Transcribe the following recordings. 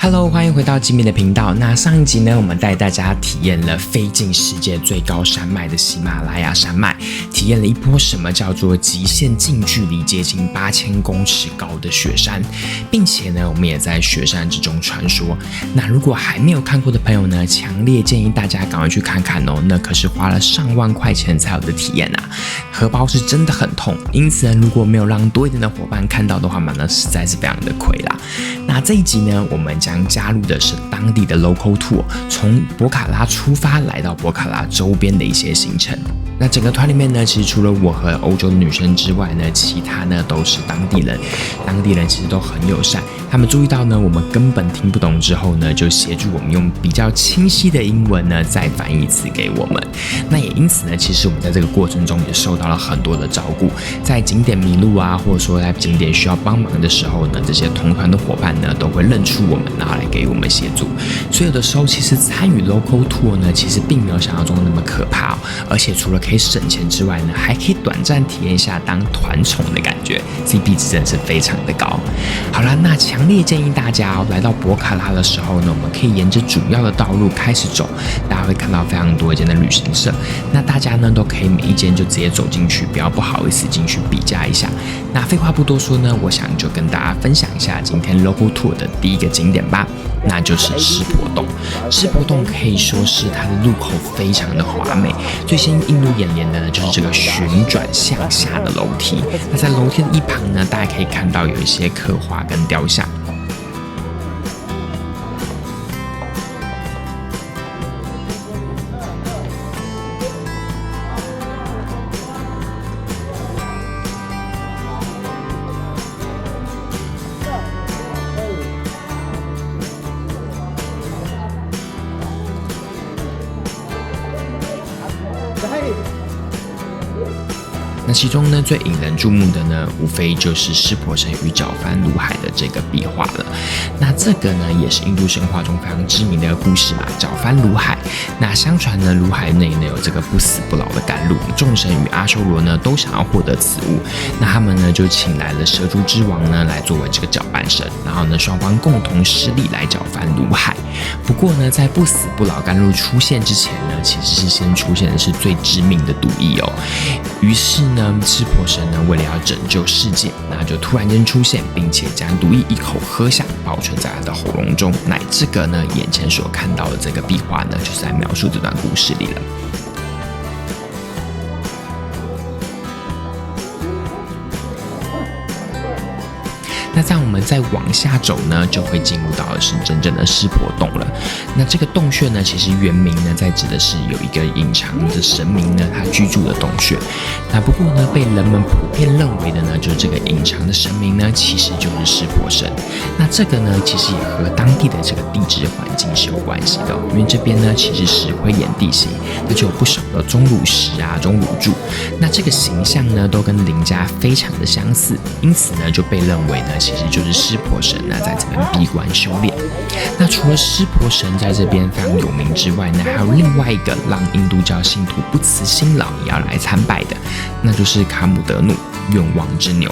Hello， 欢迎回到吉米的频道。那上一集呢，我们带大家体验了飞进世界最高山脉的喜马拉雅山脉，体验了一波什么叫做极限近距离接近8000公尺高的雪山，并且呢，我们也在雪山之中穿梭。那如果还没有看过的朋友呢，强烈建议大家赶快去看看哦，那可是花了上万块钱才有的体验啊，荷包是真的很痛。因此呢，如果没有让多一点的伙伴看到的话嘛，那实在是非常的亏啦。那这一集呢，我们将加入的是当地的 local tour， 从博卡拉出发，来到博卡拉周边的一些行程。那整个团里面呢，其实除了我和欧洲的女生之外呢，其他呢都是当地人。当地人其实都很友善，他们注意到呢我们根本听不懂之后呢，就协助我们用比较清晰的英文呢再翻译一次给我们。那也因此呢，其实我们在这个过程中也受到了很多的照顾。在景点迷路啊，或者说在景点需要帮忙的时候呢，这些同团的伙伴呢都会认出我们，然后来给我们协助。所以有的时候其实参与 local tour 呢，其实并没有想象中那么可怕哦，而且除了可以省钱之外呢，还可以短暂体验一下当团宠的感觉 ，CP 值真的是非常的高。好啦，那强烈建议大家来到博卡拉的时候呢，我们可以沿着主要的道路开始走，大家会看到非常多一间的旅行社，那大家呢都可以每一间就直接走进去，不要不好意思进去比价一下。那废话不多说呢，我想就跟大家分享一下今天 local tour 的第一个景点吧，那就是湿婆洞。湿婆洞可以说是它的入口非常的华美，最先映入眼帘的呢就是这个旋转向下的楼梯。那在楼梯的一旁呢，大家可以看到有一些刻画跟雕像。那其中呢，最引人注目的呢，无非就是湿婆神与角幡卢海的这个壁画了。那这个呢，也是印度神话中非常知名的一个故事嘛，角幡卢海。那相传呢，卢海内呢有这个不死不老的甘露，众神与阿修罗呢都想要获得此物。那他们呢就请来了蛇族之王呢来作为这个搅拌神，然后呢双方共同施力来搅翻卢海。不过呢，在不死不老甘露出现之前呢，其实是先出现的是最致命的毒液哦。于是呢，湿婆神呢为了要拯救世界，那就突然间出现，并且将毒液一口喝下，保存在他的喉咙中。那这个呢，眼前所看到的这个壁画呢，就是在描述这段故事里了。那在我们再往下走呢，就会进入到的是真正的湿婆洞了。那这个洞穴呢，其实原名呢，在指的是有一个隐藏的神明呢，他居住的洞穴。那不过呢，被人们普遍认为的呢，就是这个隐藏的神明呢，其实就是湿婆神。那这个呢，其实也和当地的这个地质环境是有关系的，因为这边呢，其实是灰岩地形，那就有不少的钟乳石啊、钟乳柱。那这个形象呢，都跟邻家非常的相似，因此呢，就被认为呢，其实就是湿婆神呢在这边闭关修炼。那除了湿婆神在这边非常有名之外呢，还有另外一个让印度教信徒不辞辛劳也要来参拜的，那就是卡姆德努愿望之牛。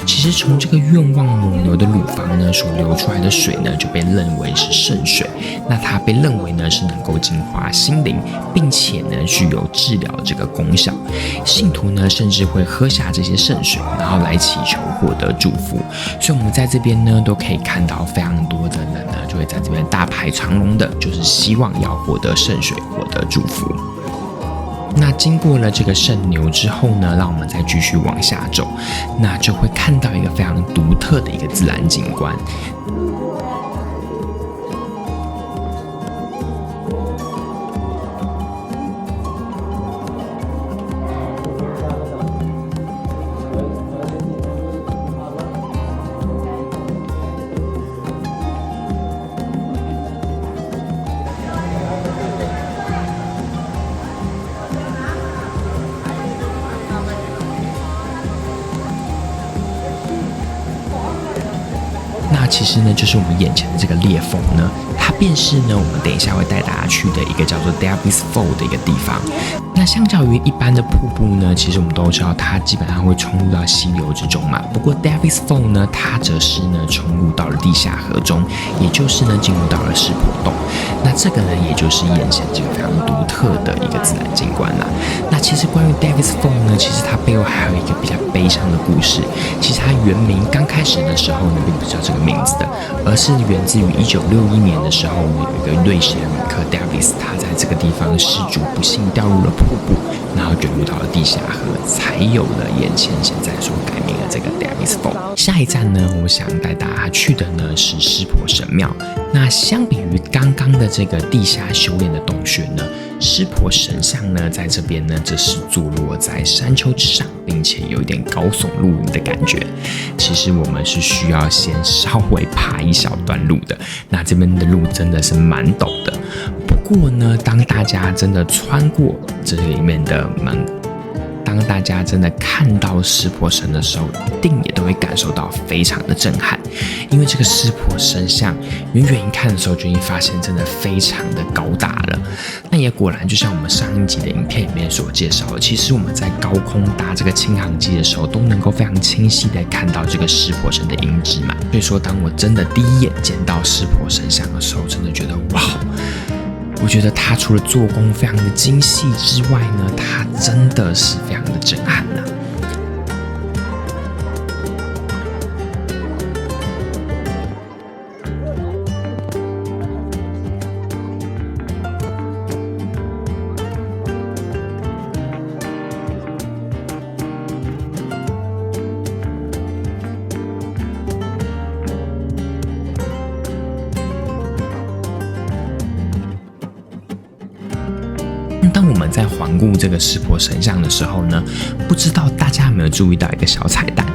其实从这个愿望母牛的乳房呢所流出来的水呢，就被认为是圣水。那它被认为呢是能够净化心灵，并且呢具有治疗这个功效。信徒呢甚至会喝下这些圣水，然后来祈求获得祝福。所以我们在这边呢都可以看到非常多的人呢就会在这边大排长龙的，就是希望要获得圣水，获得祝福。那经过了这个圣牛之后呢，让我们再继续往下走，那就会看到一个非常独特的一个自然景观。其其实呢，就是我们眼前的这个裂缝呢，它便是呢我们等一下会带大家去的一个叫做 Davis Fall 的一个地方。那相较于一般的瀑布呢，其实我们都知道它基本上会冲入到溪流之中嘛。不过 Davis Fall 呢，它则是呢冲入到了地下河中，也就是呢进入到了湿婆洞。那这个呢，也就是眼前这个非常独特的一个自然景观啦。那其实关于 Davis Fall 呢，其实它背后还有一个比较悲伤的故事。其实它原名刚开始的时候呢，并不是叫这个名字的，而是源自于1961年的时候呢，有一个瑞士的旅客 Davis， 他在这个地方失足不幸掉入了瀑布，然后卷入到了地下河，才有了眼前现在所改名的这个 Davis Fall。下一站呢，我想带大家去的呢是湿婆神庙。那相比于刚刚的这个地下修炼的洞穴呢，湿婆神像呢在这边呢，则是坐落在山丘之上，并且有一点高耸入云的感觉。其实我们是需要先稍微爬一小段路的，那这边的路真的是蛮陡的。不过呢，当大家真的穿过这里面的门，当大家真的看到湿婆神的时候，一定也都会感受到非常的震撼。因为这个湿婆神像远远一看的时候，就已经发现真的非常的高大了。那也果然就像我们上一集的影片里面所介绍的，其实我们在高空搭这个轻航机的时候，都能够非常清晰的看到这个湿婆神的影子嘛。所以说，当我真的第一眼见到湿婆神像的时候，真的觉得哇！我觉得它除了做工非常的精细之外呢，它真的是非常的震撼呢。当我们在环顾这个湿婆神像的时候呢，不知道大家有没有注意到一个小彩蛋，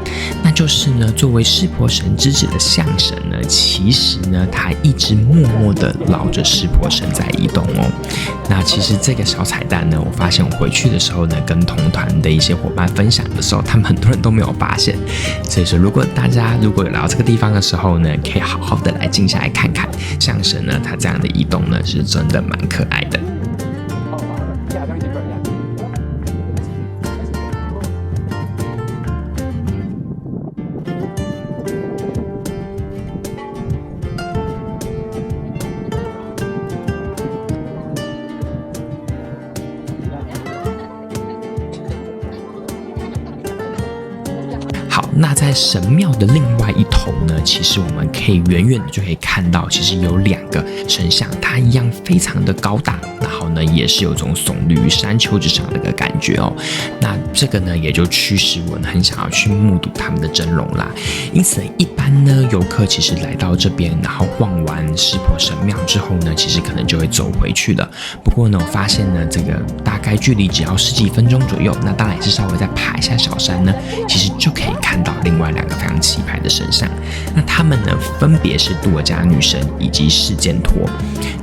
那就是呢，作为湿婆神之子的象神呢，其实呢，他一直默默的绕着湿婆神在移动哦。那其实这个小彩蛋呢，我发现我回去的时候呢，跟同团的一些伙伴分享的时候，他们很多人都没有发现。所以说，大家如果有来到这个地方的时候呢，可以好好的来静下来看看象神呢，他这样的移动呢，是真的蛮可爱的。那在神庙的另外一头呢，其实我们可以远远的就可以看到，其实有两个神像，它一样非常的高大，然后呢也是有种耸立于山丘之上的一个感觉哦。那这个呢也就驱使我很想要去目睹他们的真容啦。因此一般呢游客其实来到这边，然后逛完湿婆神庙之后呢，其实可能就会走回去了。不过呢我发现呢这个大概距离只要10几分钟左右，那当然也是稍微再爬一下小山呢，其实就可以看到另外两个非常气派的神像。那他们呢分别是杜尔加女神以及释坚陀。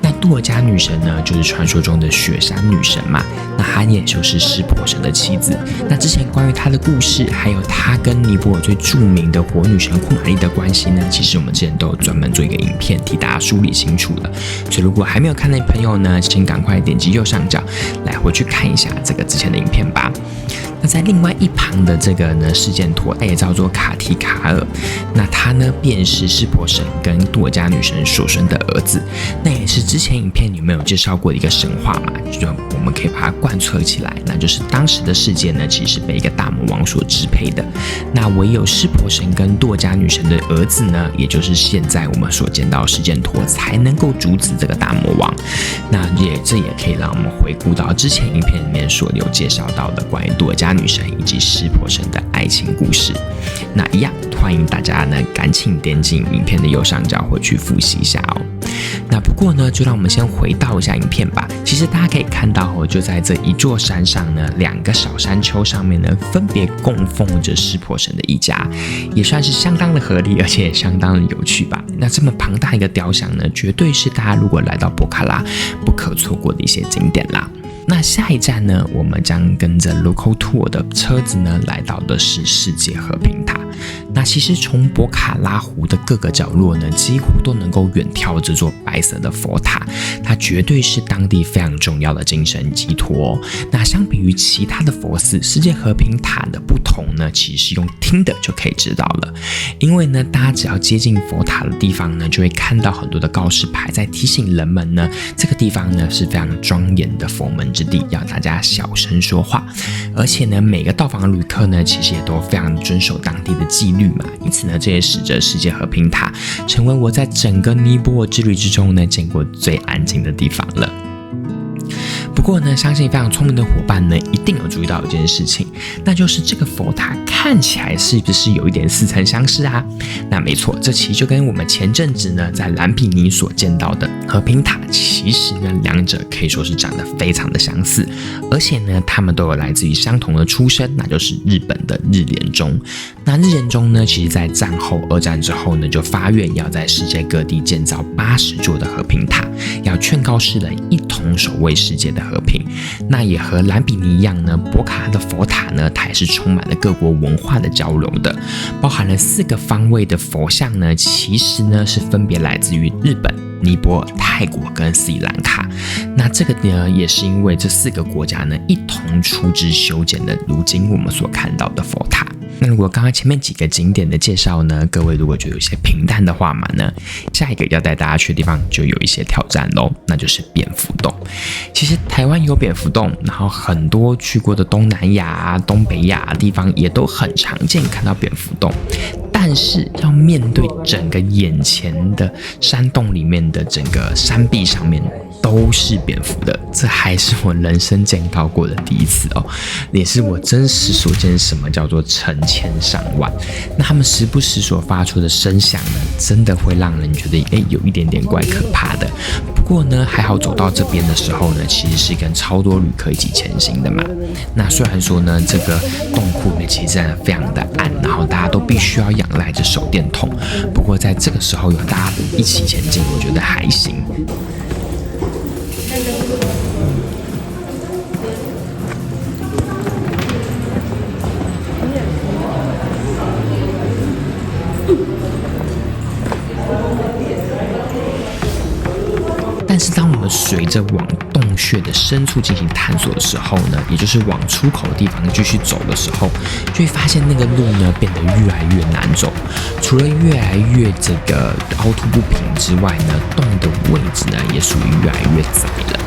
那杜尔加女神呢就是传说中的雪山女神嘛，那她也就是湿婆神的妻子。那之前关于她的故事，还有她跟尼泊尔最著名的火女神库玛丽的关系呢，其实我们之前都有专门做一个影片替大家梳理清楚了。所以如果还没有看的朋友呢，请赶快点击右上角来回去看一下这个之前的影片吧。那在另外一旁的这个呢，释坚陀，也叫做卡提卡尔，那他呢便是湿婆神跟杜尔加女神所生的儿子，那也是之前影片里面有介绍过的一个神话嘛，就我们可以把它贯彻起来，那就是当时的世界呢，其实被一个大魔王所支配的，那唯有湿婆神跟杜尔加女神的儿子呢，也就是现在我们所见到的释坚陀，才能够阻止这个大魔王。那这也可以让我们回顾到之前影片里面所有介绍到的关于杜尔加女神以及湿婆神的爱情故事。那一样欢迎大家呢赶紧点进影片的右上角回去复习一下哦。那不过呢，就让我们先回到一下影片吧。其实大家可以看到就在这一座山上呢，两个小山丘上面呢，分别供奉着湿婆神的一家，也算是相当的合理，而且也相当的有趣吧。那这么庞大一个雕像呢，绝对是大家如果来到博卡拉不可错过的一些景点啦。那下一站呢，我们将跟着 Local Tour 的车子呢，来到的是世界和平塔。那那其实从博卡拉湖的各个角落呢，几乎都能够远眺这座白色的佛塔，它绝对是当地非常重要的精神寄托。那相比于其他的佛寺，世界和平塔的不同呢，其实是用听的就可以知道了。因为呢，大家只要接近佛塔的地方呢，就会看到很多的告示牌在提醒人们呢，这个地方呢是非常庄严的佛门之地，要大家小声说话。而且呢，每个到访的旅客呢，其实也都非常遵守当地的纪律嘛，因此呢，这也使得世界和平塔成为我在整个尼泊尔之旅之中呢见过最安静的地方了。不过呢，相信非常聪明的伙伴呢，一定有注意到一件事情，那就是这个佛塔看起来是不是有一点似曾相识啊？那没错，这其实就跟我们前阵子呢在兰比尼所见到的和平塔，其实呢两者可以说是长得非常的相似，而且呢，他们都有来自于相同的出身，那就是日本的日莲宗。那日莲宗呢，其实在战后2战之后呢，就发愿要在世界各地建造80座的和平塔，要劝告世人一同守卫世界的和平。那也和兰比尼一样呢，博卡拉的佛塔呢，它也是充满了各国文化的交流的，包含了4个方位的佛像呢，其实呢是分别来自于日本、尼泊尔、泰国跟斯里兰卡。那这个呢，也是因为这4个国家呢一同出资修建的，如今我们所看到的佛塔。那如果刚刚前面几个景点的介绍呢，各位如果觉得有些平淡的话嘛呢，下一个要带大家去的地方就有一些挑战咯，那就是蝙蝠洞。其实台湾有蝙蝠洞，然后很多去过的东南亚、东北亚的地方也都很常见看到蝙蝠洞。但是要面对整个眼前的山洞里面的整个山壁上面都是蝙蝠的，这还是我人生见到过的第一次哦，也是我真实所见什么叫做成千上万。那他们时不时所发出的声响呢，真的会让人觉得有一点点怪可怕的。不过呢，还好走到这边的时候呢，其实是跟超多旅客一起前行的嘛。那虽然说呢，这个洞窟呢其实真的非常的暗，然后大家都必须要仰赖着手电筒。不过在这个时候有大家一起前进，我觉得还行。但是当我们随着往洞穴的深处进行探索的时候呢，也就是往出口的地方继续走的时候，就会发现那个路呢变得越来越难走，除了越来越这个凹凸不平之外呢，洞的位置呢也属于越来越窄了。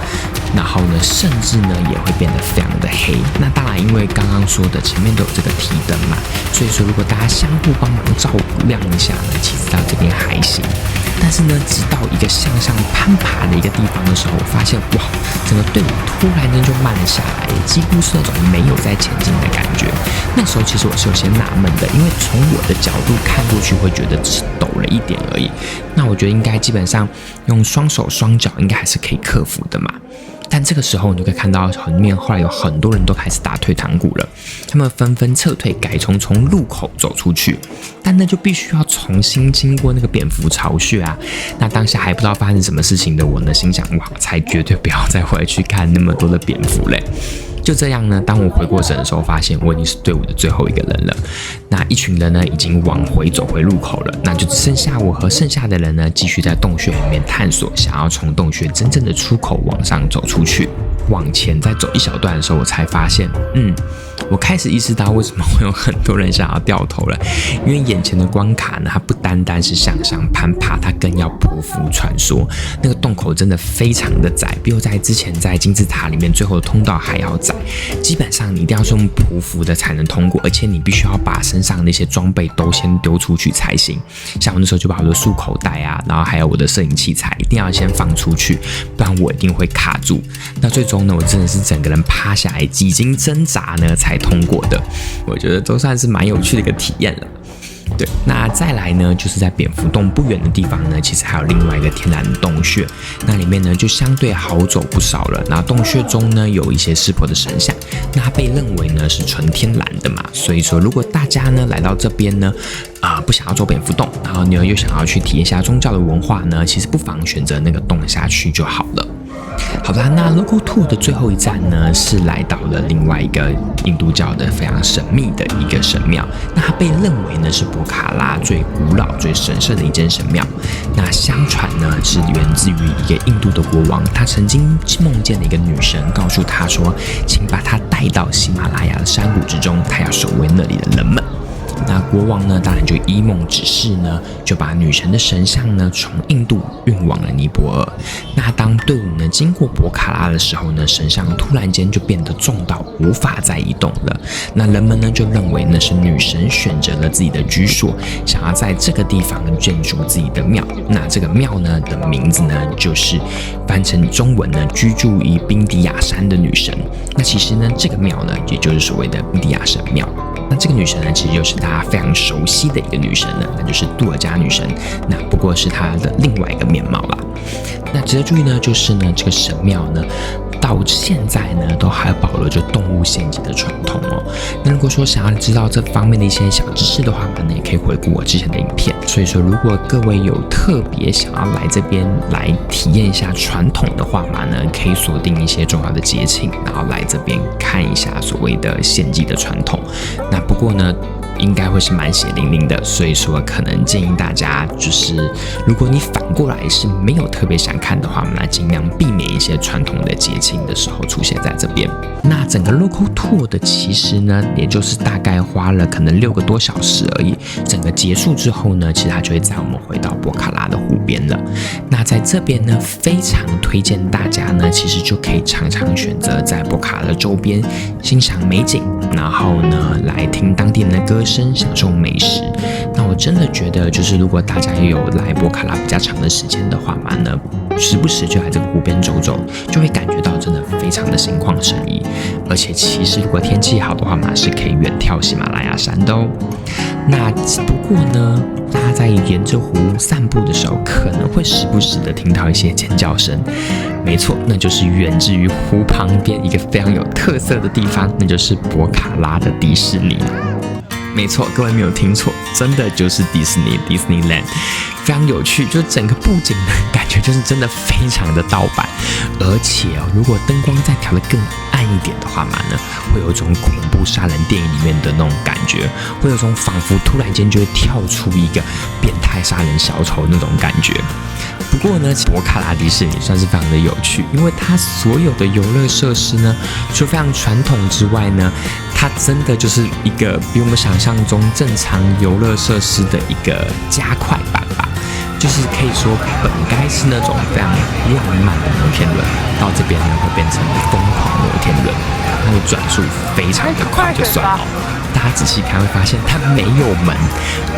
然后呢，甚至呢也会变得非常的黑。那当然，因为刚刚说的前面都有这个提灯嘛，所以说如果大家相互帮忙照亮一下呢，其实到这边还行。但是呢，直到一个向上攀爬的一个地方的时候，我发现哇，整个队伍突然间就慢了下来，几乎是那种没有在前进的感觉。那时候其实我是有些纳闷的，因为从我的角度看过去会觉得只抖了一点而已。那我觉得应该基本上用双手双脚应该还是可以克服的嘛。但这个时候你就可以看到后面后来有很多人都开始打退堂鼓了，他们纷纷撤退，改从路口走出去，但那就必须要重新经过那个蝙蝠巢穴啊。那当下还不知道发生什么事情的我呢，心想哇，才绝对不要再回去看那么多的蝙蝠嘞。就这样呢，当我回过神的时候，发现我已经是队伍的最后一个人了。那一群人呢，已经往回走回入口了，那就只剩下我和剩下的人呢，继续在洞穴里面探索，想要从洞穴真正的出口往上走出去。往前再走一小段的时候，我才发现，我开始意识到为什么会有很多人想要掉头了。因为眼前的关卡呢，它不单单是向上攀爬，它更要匍匐穿梭。那个洞口真的非常的窄，比我在之前在金字塔里面最后的通道还要窄。基本上你一定要是用匍匐的才能通过，而且你必须要把身上那些装备都先丢出去才行。像我那时候就把我的束口袋啊，然后还有我的摄影器材一定要先放出去，不然我一定会卡住。那最终呢，我真的是整个人趴下来，几经挣扎呢才通过的。我觉得都算是蛮有趣的一个体验了。对，那再来呢，就是在蝙蝠洞不远的地方呢，其实还有另外一个天然的洞穴，那里面呢就相对好走不少了。那洞穴中呢有一些湿婆的神像，那它被认为呢是纯天然的嘛，所以说如果大家呢来到这边呢，不想要走蝙蝠洞，然后你又想要去体验一下宗教的文化呢，其实不妨选择那个洞下去就好了。好吧，那 Local Tour 的最后一站呢，是来到了另外一个印度教的非常神秘的一个神庙。那它被认为呢是博卡拉最古老、最神圣的一间神庙。那相传呢是源自于一个印度的国王，他曾经梦见了一个女神，告诉他说，请把他带到喜马拉雅的山谷之中，他要守卫那里的人们。那国王呢，当然就依梦指示呢，就把女神的神像呢从印度运往了尼泊尔。那当队伍呢经过博卡拉的时候呢，神像突然间就变得重到无法再移动了。那人们呢就认为那是女神选择了自己的居所，想要在这个地方建筑自己的庙。那这个庙呢的名字呢，就是翻成中文呢，居住于宾迪亚山的女神。那其实呢，这个庙呢，也就是所谓的宾迪亚神庙。那这个女神呢，其实就是大家非常熟悉的一个女神呢，那就是杜尔加女神。那不过是她的另外一个面貌啦。那值得注意呢，就是呢，这个神庙呢，到现在呢，都还保留着动物献祭的传统哦。那如果说想要知道这方面的一些小知识的话呢，也可以回顾我之前的影片。所以说，如果各位有特别想要来这边来体验一下传统的话嘛呢，可以锁定一些重要的节庆，然后来这边看一下所谓的献祭的传统。那不过呢，应该会是蛮血淋淋的，所以说可能建议大家就是，如果你反过来是没有特别想看的话，那尽量避免一些传统的节庆的时候出现在这边。那整个 Local Tour 的其实呢，也就是大概花了可能6个多小时而已。整个结束之后呢，其实它就会载我们回到博卡拉的湖边了。那在这边呢，非常推荐大家呢，其实就可以常常选择在博卡拉的周边欣赏美景，然后呢来听当地人的歌声，享受美食。那我真的觉得，就是如果大家有来博卡拉比较长的时间的话嘛呢，时不时就来这个湖边走走，就会感觉到真的非常的心旷神怡。而且其实如果天气好的话嘛，是可以远眺喜马拉雅山的哦。那不过呢，大家在沿着湖散步的时候，可能会时不时的听到一些尖叫声。没错，那就是源自于湖旁边一个非常有特色的地方，那就是博卡拉的迪士尼。没错，各位没有听错，真的就是迪士尼 Disneyland， 非常有趣，就整个布景呢，感觉就是真的非常的盗版，而且如果灯光再调得更暗一点的话嘛呢，会有一种恐怖杀人电影里面的那种感觉，会有种仿佛突然间就会跳出一个变态杀人小丑那种感觉。不过呢，博卡拉迪士尼算是非常的有趣，因为它所有的游乐设施呢，除非常传统之外呢，它真的就是一个比我们想象中正常游乐设施的一个加快版吧。就是可以说本该是那种非常浪漫的摩天轮，到这边呢会变成疯狂摩天轮，它的转速非常的快就算了。大家仔细看会发现它没有门，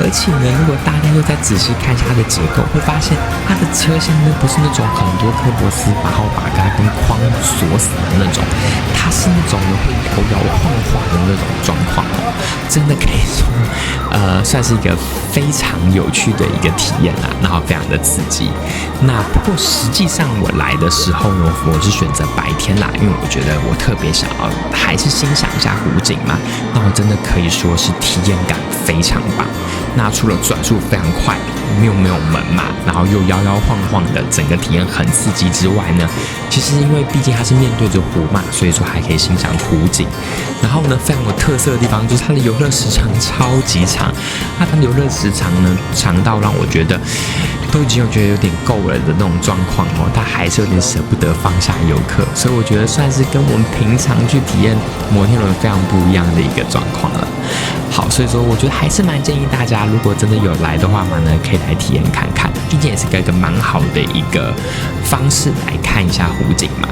而且呢，如果大家又再仔细看一下它的结构，会发现它的车厢呢不是那种很多科博斯把好把它跟框锁死的那种，它是那种会摇摇晃晃的那种状况哦，真的可以说，算是一个非常有趣的一个体验啦，然后非常的刺激。那不过实际上我来的时候呢，我是选择白天啦，因为我觉得我特别想要还是欣赏一下湖景嘛，那我真的可以说是体验感非常棒。那除了转速非常快，没有门嘛，然后又摇摇晃晃的，整个体验很刺激之外呢，其实因为毕竟它是面对着湖嘛，所以说还可以欣赏湖景。然后呢，非常有特色的地方就是它的游乐时长超级长，它的游乐时长呢长到让我觉得都已经觉得有点够了的那种状况哦，它还是有点舍不得放下游客，所以我觉得算是跟我们平常去体验摩天轮非常不一样的一个状况了。好，所以说我觉得还是蛮建议大家，如果真的有来的话嘛呢，可以来体验看看，毕竟也是一个蛮好的一个方式来看一下湖景嘛。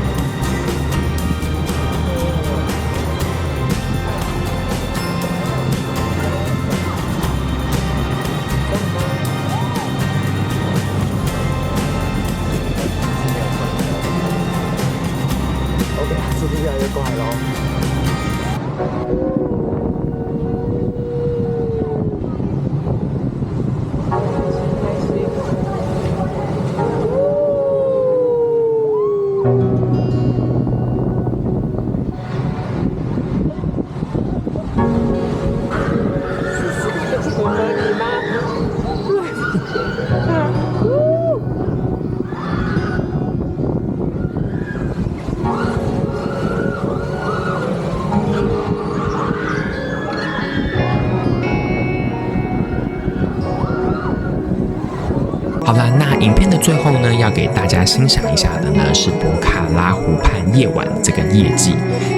那影片的最后呢，要给大家欣赏一下的呢是博卡拉湖畔夜晚这个夜记。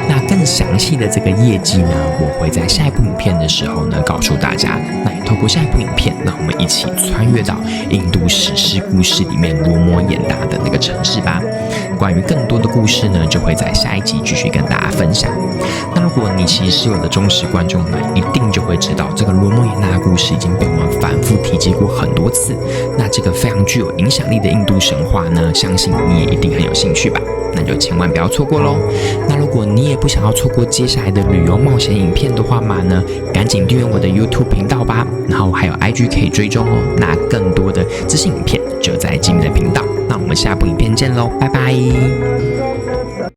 那更详细的这个夜记呢，我会在下一部影片的时候呢告诉大家。那也透过下一部影片，让我们一起穿越到印度史诗故事里面罗摩衍那的那个城市吧。关于更多的故事呢，就会在下一集继续跟大家分享。那如果你其实是我的忠实观众呢，一定就会知道这个罗摩衍那的故事已经被我们反复提及过很多次。那这个非常具有影响力的印度神话呢，相信你也一定很有兴趣吧？那就千万不要错过咯。那如果你也不想要错过接下来的旅游冒险影片的话嘛呢，赶紧订阅我的 YouTube 频道吧，然后还有 IG 可以追踪哦。那更多的资讯影片就在吉米的频道。那我们下部影片见咯，拜拜。